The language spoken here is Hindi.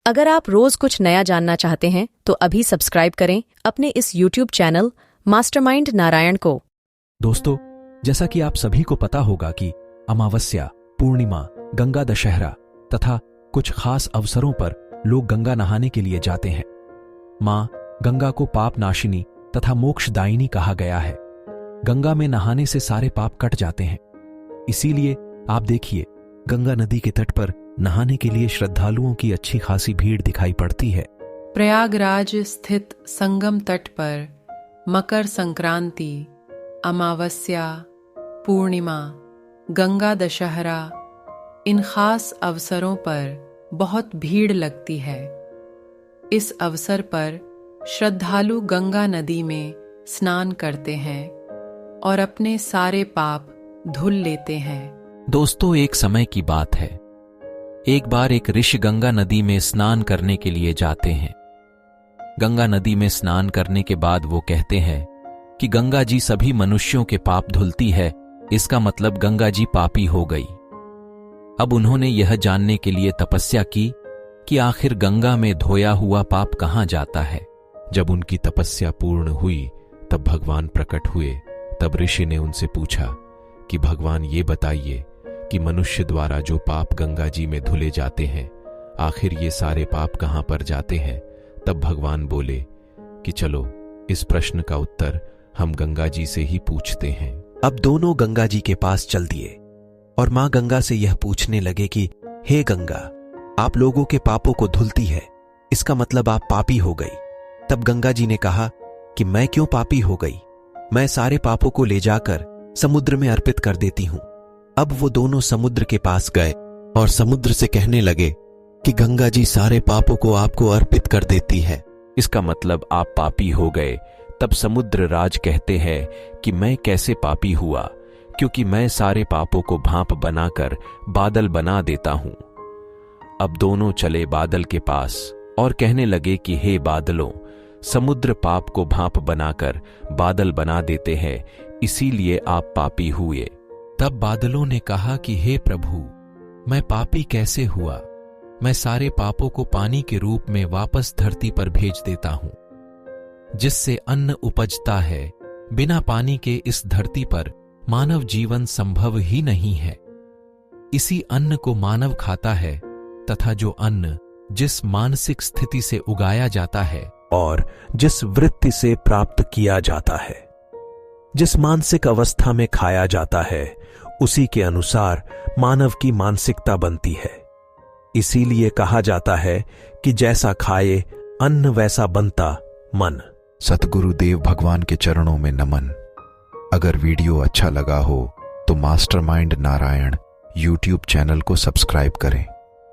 अगर आप रोज कुछ नया जानना चाहते हैं तो अभी सब्सक्राइब करें अपने इस YouTube चैनल मास्टरमाइंड नारायण को। दोस्तों, जैसा कि आप सभी को पता होगा कि अमावस्या, पूर्णिमा, गंगा दशहरा तथा कुछ खास अवसरों पर लोग गंगा नहाने के लिए जाते हैं। मां गंगा को पाप नाशिनी तथा मोक्षदायिनी कहा गया है। गंगा में नहाने से सारे पाप कट जाते हैं। इसीलिए आप देखिए, गंगा नदी के तट पर नहाने के लिए श्रद्धालुओं की अच्छी खासी भीड़ दिखाई पड़ती है। प्रयागराज स्थित संगम तट पर मकर संक्रांति, अमावस्या, पूर्णिमा, गंगा दशहरा, इन खास अवसरों पर बहुत भीड़ लगती है। इस अवसर पर श्रद्धालु गंगा नदी में स्नान करते हैं और अपने सारे पाप धुल लेते हैं। दोस्तों, एक समय की बात है। एक बार एक ऋषि गंगा नदी में स्नान करने के लिए जाते हैं। गंगा नदी में स्नान करने के बाद वो कहते हैं कि गंगा जी सभी मनुष्यों के पाप धुलती है, इसका मतलब गंगा जी पापी हो गई। अब उन्होंने यह जानने के लिए तपस्या की कि आखिर गंगा में धोया हुआ पाप कहां जाता है। जब उनकी तपस्या पूर्ण हुई तब भगवान प्रकट हुए। तब ऋषि ने उनसे पूछा कि भगवान, ये बताइए कि मनुष्य द्वारा जो पाप गंगा जी में धुले जाते हैं, आखिर ये सारे पाप कहां पर जाते हैं। तब भगवान बोले कि चलो, इस प्रश्न का उत्तर हम गंगा जी से ही पूछते हैं। अब दोनों गंगा जी के पास चल दिए और मां गंगा से यह पूछने लगे कि हे गंगा, आप लोगों के पापों को धुलती है, इसका मतलब आप पापी हो गई। तब गंगा जी ने कहा कि मैं क्यों पापी हो गई, मैं सारे पापों को ले जाकर समुद्र में अर्पित कर देती हूं। अब वो दोनों समुद्र के पास गए और समुद्र से कहने लगे कि गंगा जी सारे पापों को आपको अर्पित कर देती है, इसका मतलब आप पापी हो गए। तब समुद्र राज कहते हैं कि मैं कैसे पापी हुआ, क्योंकि मैं सारे पापों को भाप बनाकर बादल बना देता हूं। अब दोनों चले बादल के पास और कहने लगे कि हे बादलों, समुद्र पाप को भाप बनाकर बादल बना देते हैं, इसीलिए आप पापी हुए। तब बादलों ने कहा कि हे प्रभु, मैं पापी कैसे हुआ, मैं सारे पापों को पानी के रूप में वापस धरती पर भेज देता हूं, जिससे अन्न उपजता है। बिना पानी के इस धरती पर मानव जीवन संभव ही नहीं है। इसी अन्न को मानव खाता है तथा जो अन्न जिस मानसिक स्थिति से उगाया जाता है और जिस वृत्ति से प्राप्त किया जाता है, जिस मानसिक अवस्था में खाया जाता है, उसी के अनुसार मानव की मानसिकता बनती है। इसीलिए कहा जाता है कि जैसा खाए अन्न वैसा बनता मन। सतगुरुदेव भगवान के चरणों में नमन। अगर वीडियो अच्छा लगा हो तो मास्टरमाइंड नारायण YouTube चैनल को सब्सक्राइब करें।